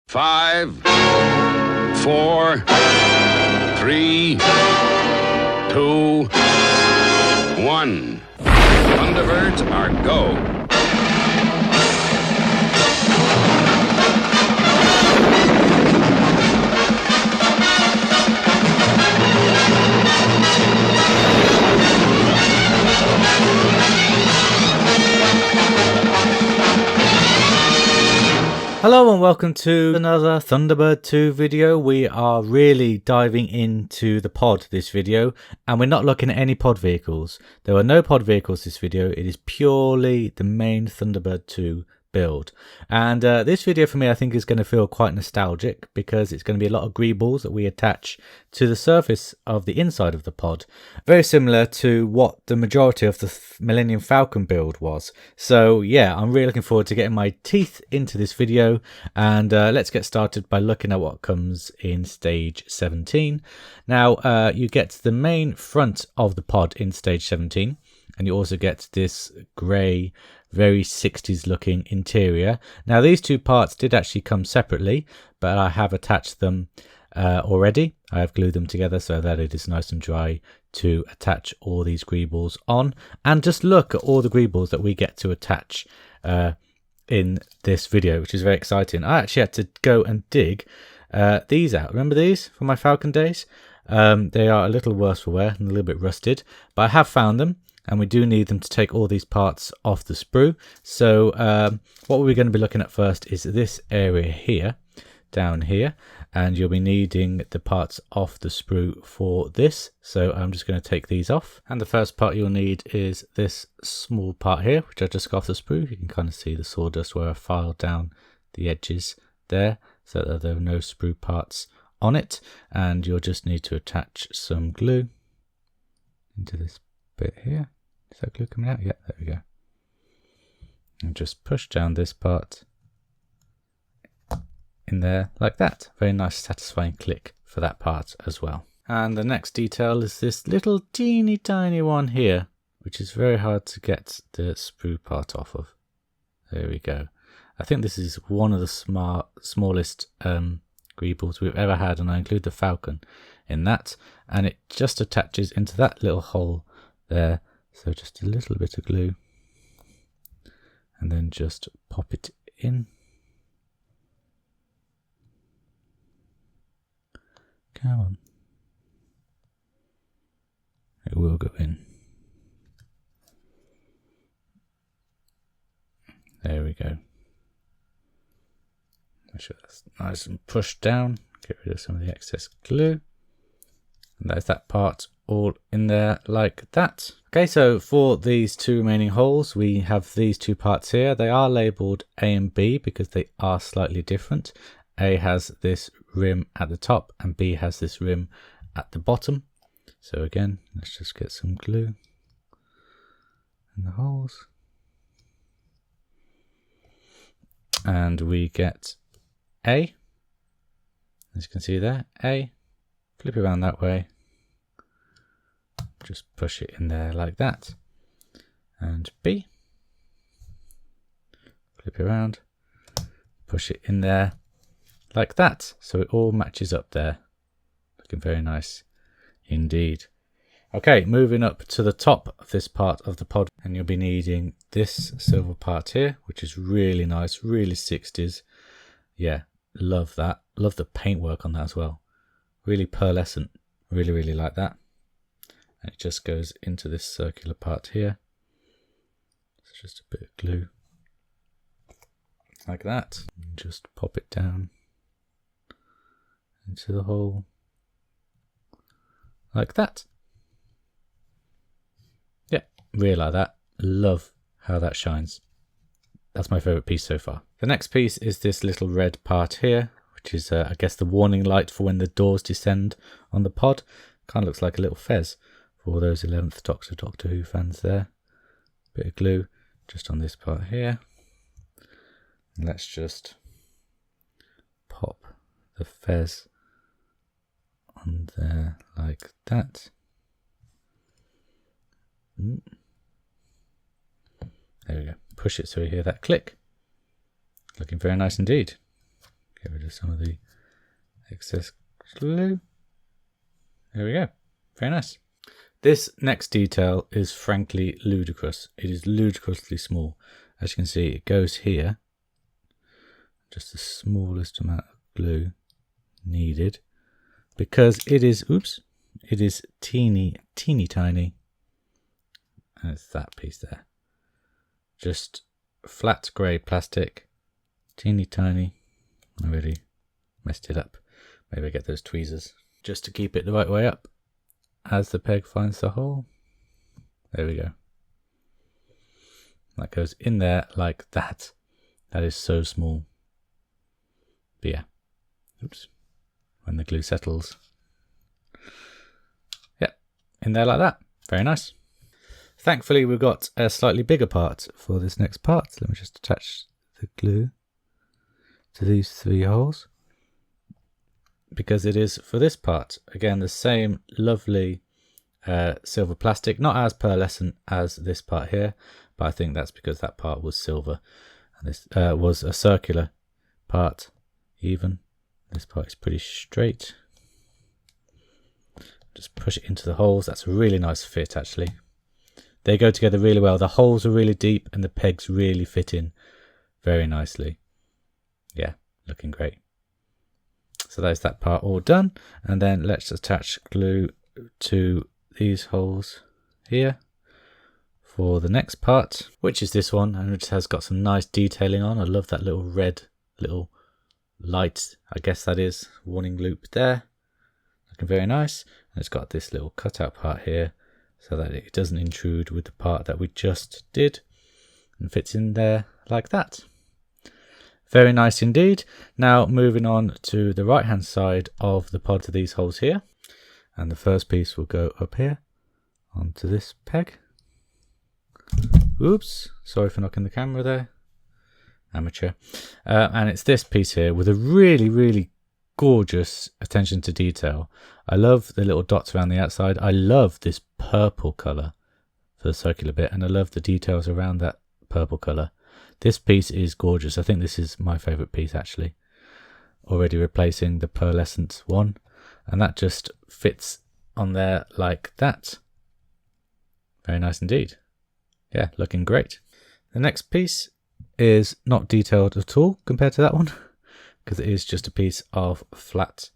5, 4, 3, 2, 1. Thunderbirds are go. Hello and welcome to another Thunderbird 2 video. We are really diving into the pod this video, and we're not looking at any pod vehicles. There are no pod vehicles this video. It is purely the main Thunderbird 2 build. And this video for me I think is going to feel quite nostalgic because it's going to be a lot of greeballs that we attach to the surface of the inside of the pod, very similar to what the majority of the Millennium Falcon build was. So yeah, I'm really looking forward to getting my teeth into this video, and let's get started by looking at what comes in stage 17. Now you get the main front of the pod in stage 17, and you also get this grey, very 60s looking interior. Now these two parts did actually come separately, but I have attached them already. I have glued them together so that it is nice and dry to attach all these greeballs on. And just look at all the greeballs that we get to attach in this video, which is very exciting. I actually had to go and dig these out. Remember these from my Falcon days? They are a little worse for wear and a little bit rusted, but I have found them. And we do need them to take all these parts off the sprue. So what we're going to be looking at first is this area here, down here. And you'll be needing the parts off the sprue for this. So I'm just going to take these off. And the first part you'll need is this small part here, which I just got off the sprue. You can kind of see the sawdust where I filed down the edges there, so that there are no sprue parts on it. And you'll just need to attach some glue into this bit here. Is that glue coming out? Yeah, there we go. And just push down this part in there like that. Very nice satisfying click for that part as well. And the next detail is this little teeny tiny one here, which is very hard to get the sprue part off of. There we go. I think this is one of the smallest greeballs we've ever had, and I include the Falcon in that, and it just attaches into that little hole there. So just a little bit of glue and then just pop it in. Come on. It will go in. There we go. Make sure that's nice and pushed down. Get rid of some of the excess glue. And there's that part all in there like that. Okay, so for these two remaining holes, we have these two parts here. They are labelled A and B because they are slightly different. A has this rim at the top and B has this rim at the bottom. So again, let's just get some glue in the holes. And we get A, as you can see there, A, flip it around that way. Just push it in there like that. And B, flip it around, push it in there like that. So it all matches up there. Looking very nice indeed. Okay, moving up to the top of this part of the pod, and you'll be needing this silver part here, which is really nice, really 60s. Yeah, love that. Love the paintwork on that as well. Really pearlescent. Really, really like that. And it just goes into this circular part here. It's just a bit of glue. Like that. And just pop it down into the hole. Like that. Yeah, really like that. Love how that shines. That's my favourite piece so far. The next piece is this little red part here, which is, I guess, the warning light for when the doors descend on the pod. Kind of looks like a little fez. For all those 11th Doctor Who fans there. Bit of glue just on this part here. And let's just pop the fez on there like that. There we go. Push it so you hear that click. Looking very nice indeed. Get rid of some of the excess glue. There we go. Very nice. This next detail is frankly ludicrous. It is ludicrously small. As you can see, it goes here. Just the smallest amount of glue needed. Because it is, oops, it is teeny tiny. And it's that piece there. Just flat grey plastic. Teeny tiny. I really messed it up. Maybe I get those tweezers. Just to keep it the right way up. As the peg finds the hole. There we go. That goes in there like that. That is so small. But yeah. Oops. When the glue settles. Yeah. In there like that. Very nice. Thankfully we've got a slightly bigger part for this next part. Let me just attach the glue to these 3 holes. Because it is for this part. Again, the same lovely silver plastic. Not as pearlescent as this part here. But I think that's because that part was silver. And this was a circular part even. This part is pretty straight. Just push it into the holes. That's a really nice fit actually. They go together really well. The holes are really deep and the pegs really fit in very nicely. Yeah, looking great. So there's that part all done. And then let's attach glue to these holes here for the next part, which is this one, and it has got some nice detailing on. I love that little red little light, I guess that is, warning loop there. Looking very nice. And it's got this little cutout part here so that it doesn't intrude with the part that we just did and fits in there like that. Very nice indeed. Now moving on to the right hand side of the pod to these holes here. And the first piece will go up here onto this peg. Oops, sorry for knocking the camera there. Amateur. And it's this piece here with a really gorgeous attention to detail. I love the little dots around the outside. I love this purple colour for the circular bit, and I love the details around that purple colour. This piece is gorgeous. I think this is my favourite piece actually. Already replacing the pearlescent one, and that just fits on there like that. Very nice indeed. Yeah, looking great. The next piece is not detailed at all compared to that one, because it is just a piece of flat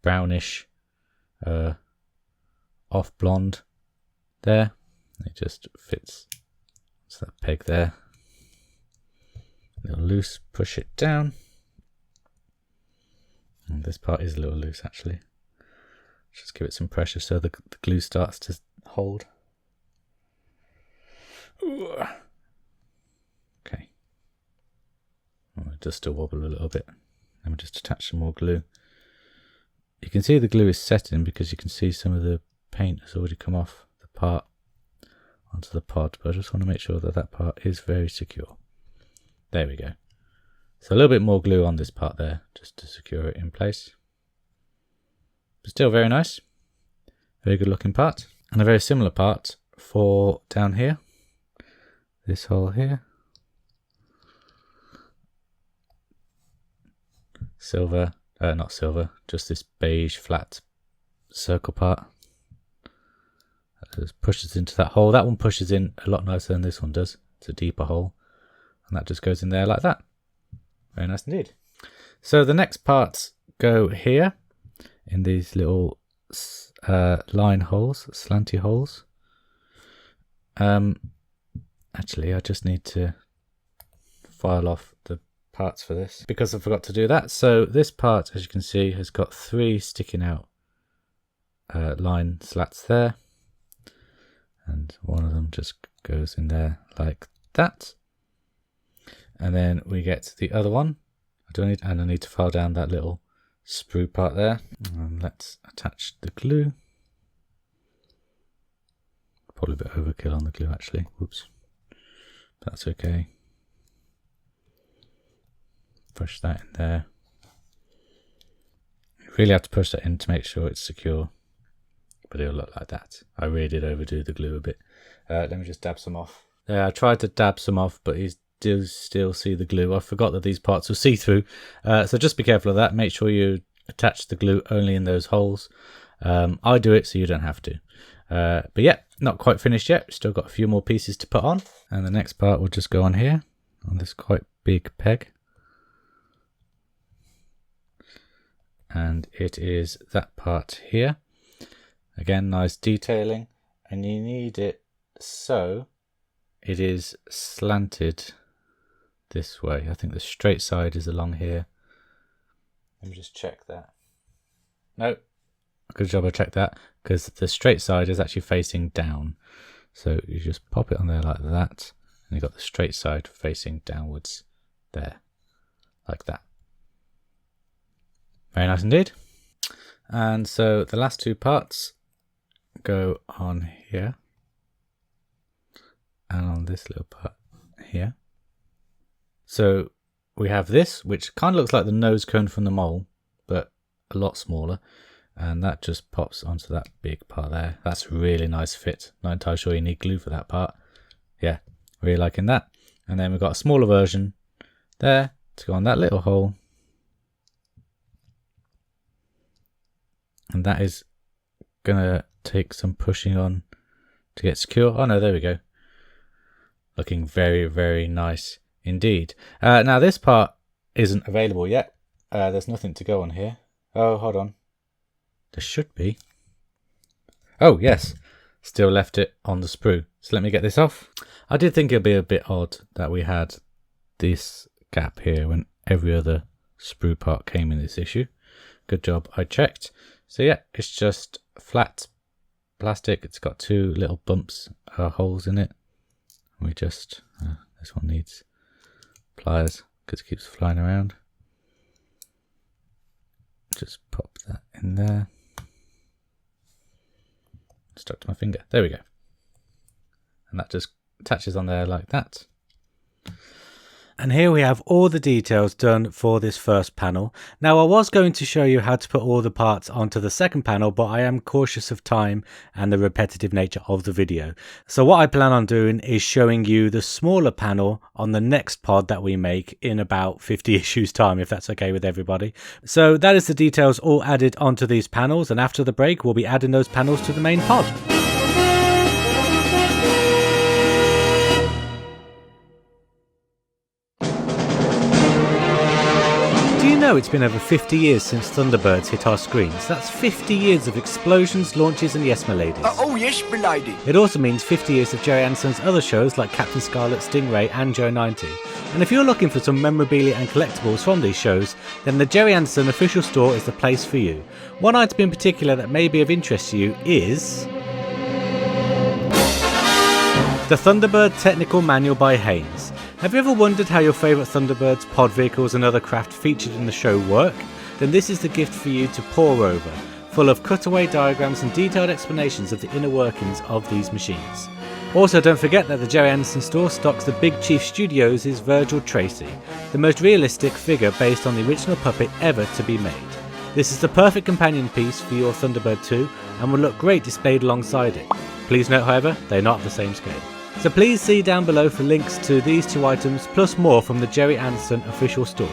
brownish off blonde there. It just fits. It's that peg there. A little loose, push it down. And this part is a little loose actually. Just give it some pressure so the glue starts to hold. Okay. Oh, it does still wobble a little bit. Let me just attach some more glue. You can see the glue is setting because you can see some of the paint has already come off the part onto the pod, but I just want to make sure that that part is very secure. There we go. So a little bit more glue on this part there just to secure it in place. But still very nice. Very good looking part. And a very similar part for down here. This hole here. Silver, not silver, just this beige flat circle part. That just pushes into that hole. That one pushes in a lot nicer than this one does. It's a deeper hole. And that just goes in there like that. Very nice indeed. So the next parts go here in these little line holes, slanty holes. Actually, I just need to file off the parts for this because I forgot to do that. So this part, as you can see, has got 3 sticking out line slats there. And one of them just goes in there like that. And then we get the other one. I need to file down that little sprue part there. And let's attach the glue. Probably a bit overkill on the glue actually. Whoops. That's okay. Push that in there. You really have to push that in to make sure it's secure. But it'll look like that. I really did overdo the glue a bit. Let me just dab some off. I tried to dab some off, but he's do still see the glue. I forgot that these parts were see-through, so just be careful of that. Make sure you attach the glue only in those holes. I do it so you don't have to. But yeah, not quite finished yet. Still got a few more pieces to put on. And the next part will just go on here, on this quite big peg. And it is that part here. Again, nice detailing. And you need it so it is slanted this way. I think the straight side is along here. Let me just check that. No, good job I checked that, because the straight side is actually facing down. So you just pop it on there like that, and you've got the straight side facing downwards there, like that. Very nice indeed. And so the last two parts go on here and on this little part here. So we have this, which kind of looks like the nose cone from the mole, but a lot smaller, and that just pops onto that big part there. That's a really nice fit. Not entirely sure you need glue for that part. Yeah, really liking that. And then we've got a smaller version there to go on that little hole, and that is gonna take some pushing on to get secure. Oh no, there we go. Looking very, very nice indeed. Now this part isn't available yet. There's nothing to go on here. Oh, hold on. There should be. Oh yes, still left it on the sprue. So let me get this off. I did think it'd be a bit odd that we had this gap here when every other sprue part came in this issue. Good job, I checked. So yeah, it's just flat plastic. It's got two little bumps, holes in it. We just, this one needs pliers because it keeps flying around. Just pop that in there. Stuck to my finger. There we go. And that just attaches on there like that. And here we have all the details done for this first panel. Now I was going to show you how to put all the parts onto the second panel, but I am cautious of time and the repetitive nature of the video. So what I plan on doing is showing you the smaller panel on the next pod that we make in about 50 issues time, if that's okay with everybody. So that is the details all added onto these panels, and after the break we'll be adding those panels to the main pod. It's been over 50 years since Thunderbirds hit our screens. That's 50 years of explosions, launches and yes my ladies. Oh yes my lady. It also means 50 years of Jerry Anderson's other shows like Captain Scarlet, Stingray and Joe 90. And if you're looking for some memorabilia and collectibles from these shows, then the Jerry Anderson official store is the place for you. One item in particular that may be of interest to you is the Thunderbird Technical Manual by Haynes. Have you ever wondered how your favourite Thunderbirds, pod vehicles and other craft featured in the show work? Then this is the gift for you to pore over, full of cutaway diagrams and detailed explanations of the inner workings of these machines. Also don't forget that the Jerry Anderson store stocks the Big Chief Studios' Virgil Tracy, the most realistic figure based on the original puppet ever to be made. This is the perfect companion piece for your Thunderbird 2 and will look great displayed alongside it. Please note however, they're not the same scale. So please see down below for links to these two items plus more from the Jerry Anderson official store.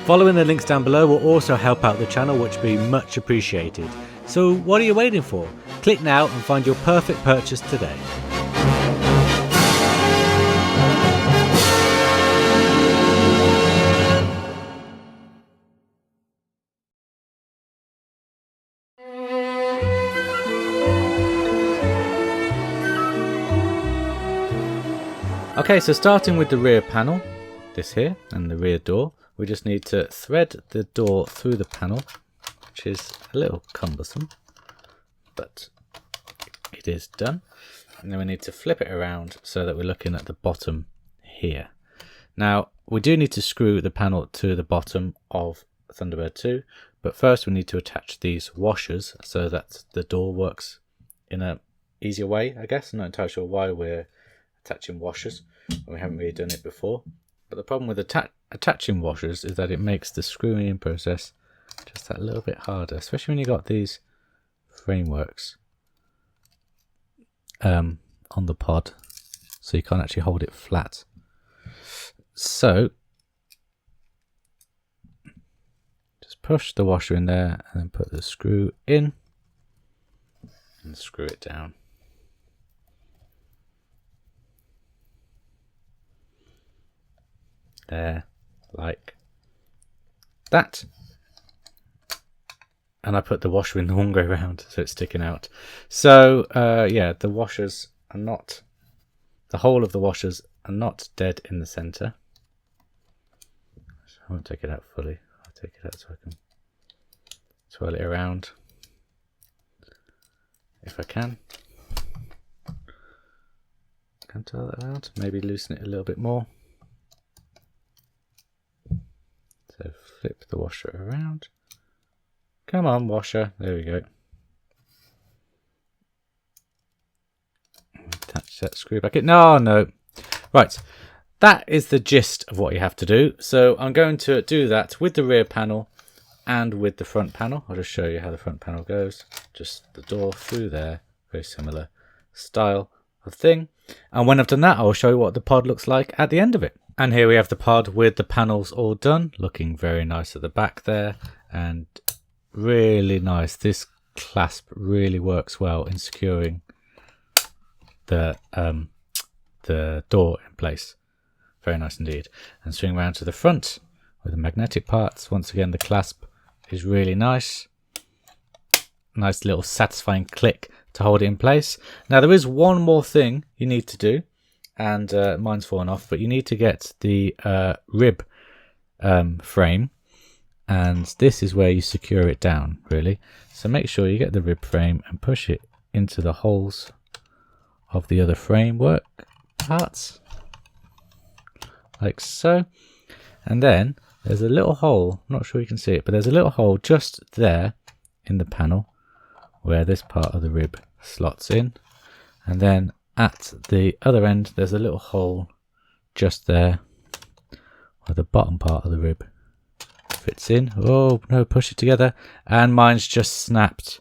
Following the links down below will also help out the channel, which will be much appreciated. So what are you waiting for? Click now and find your perfect purchase today. Okay, so starting with the rear panel, this here, and the rear door, we just need to thread the door through the panel, which is a little cumbersome, but it is done. And then we need to flip it around so that we're looking at the bottom here. Now, we do need to screw the panel to the bottom of Thunderbird 2, but first we need to attach these washers so that the door works in an easier way, I guess. I'm not entirely sure why we're attaching washers. We haven't really done it before, but the problem with attaching washers is that it makes the screwing in process just that little bit harder, especially when you got these frameworks on the pod, so you can't actually hold it flat. So just push the washer in there and then put the screw in and screw it down. There, like that. And I put the washer in the wrong way around, so it's sticking out. So yeah, the washers are not, the whole of the washers are not dead in the center. I won't take it out fully. I'll take it out so I can twirl it around if I can. Can twirl it around, maybe loosen it a little bit more. So flip the washer around. Come on, washer. There we go. Attach that screw back in. No. Right. That is the gist of what you have to do. So I'm going to do that with the rear panel and with the front panel. I'll just show you how the front panel goes. Just the door through there. Very similar style of thing. And when I've done that, I'll show you what the pod looks like at the end of it. And here we have the pod with the panels all done. Looking very nice at the back there. And really nice. This clasp really works well in securing the door in place. Very nice indeed. And swing around to the front with the magnetic parts. Once again, the clasp is really nice. Nice little satisfying click to hold it in place. Now there is one more thing you need to do, and mine's fallen off, but you need to get the rib frame, and this is where you secure it down, really. So make sure you get the rib frame and push it into the holes of the other framework parts, like so. And then there's a little hole, I'm not sure you can see it, but there's a little hole just there in the panel where this part of the rib slots in. And then at the other end, there's a little hole just there where the bottom part of the rib fits in. Oh no, push it together. And mine's just snapped.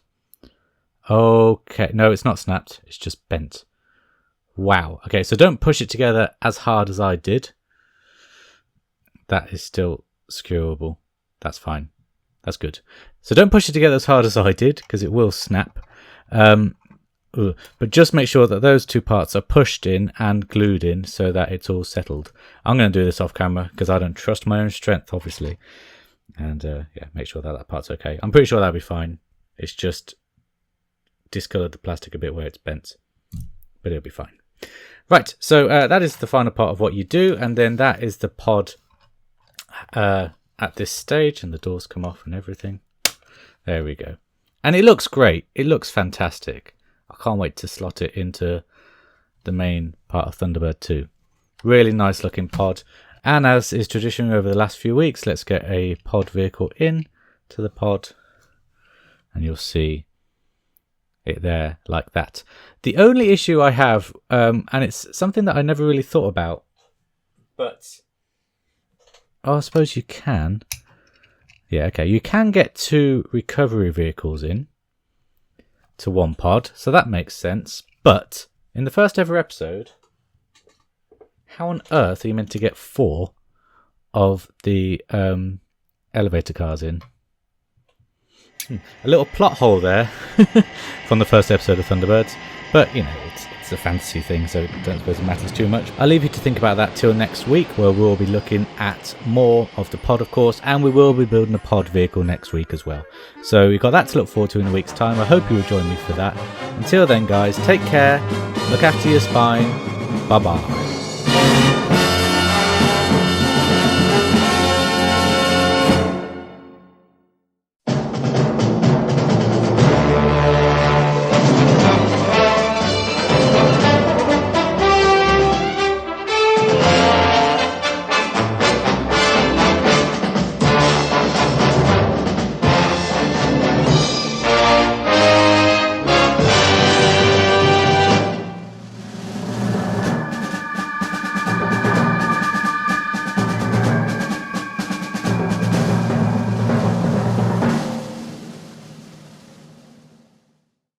Okay, no, it's not snapped, it's just bent. Wow. Okay, so don't push it together as hard as I did. That is still secureable. That's fine. That's good. So don't push it together as hard as I did, because it will snap. But just make sure that those two parts are pushed in and glued in so that it's all settled. I'm going to do this off camera because I don't trust my own strength, obviously. And yeah, make sure that that part's okay. I'm pretty sure that'll be fine. It's just discolored the plastic a bit where it's bent, but it'll be fine. Right, so that is the final part of what you do, and then that is the pod at this stage, and the doors come off and everything. There we go. And it looks great. It looks fantastic. I can't wait to slot it into the main part of Thunderbird 2. Really nice looking pod. And as is tradition over the last few weeks, let's get a pod vehicle in to the pod, and you'll see it there like that. The only issue I have, and it's something that I never really thought about, but oh, I suppose you can. Yeah, okay. You can get 2 recovery vehicles in to one pod, so that makes sense. But in the first ever episode, how on earth are you meant to get 4 of the elevator cars in? A little plot hole there from the first episode of Thunderbirds, but you know, it's a fantasy thing, so I don't suppose it matters too much. I'll leave you to think about that till next week, where we'll be looking at more of the pod, of course, and we will be building a pod vehicle next week as well. So we've got that to look forward to in a week's time. I hope you will join me for that. Until then, guys, take care, look after your spine, bye bye.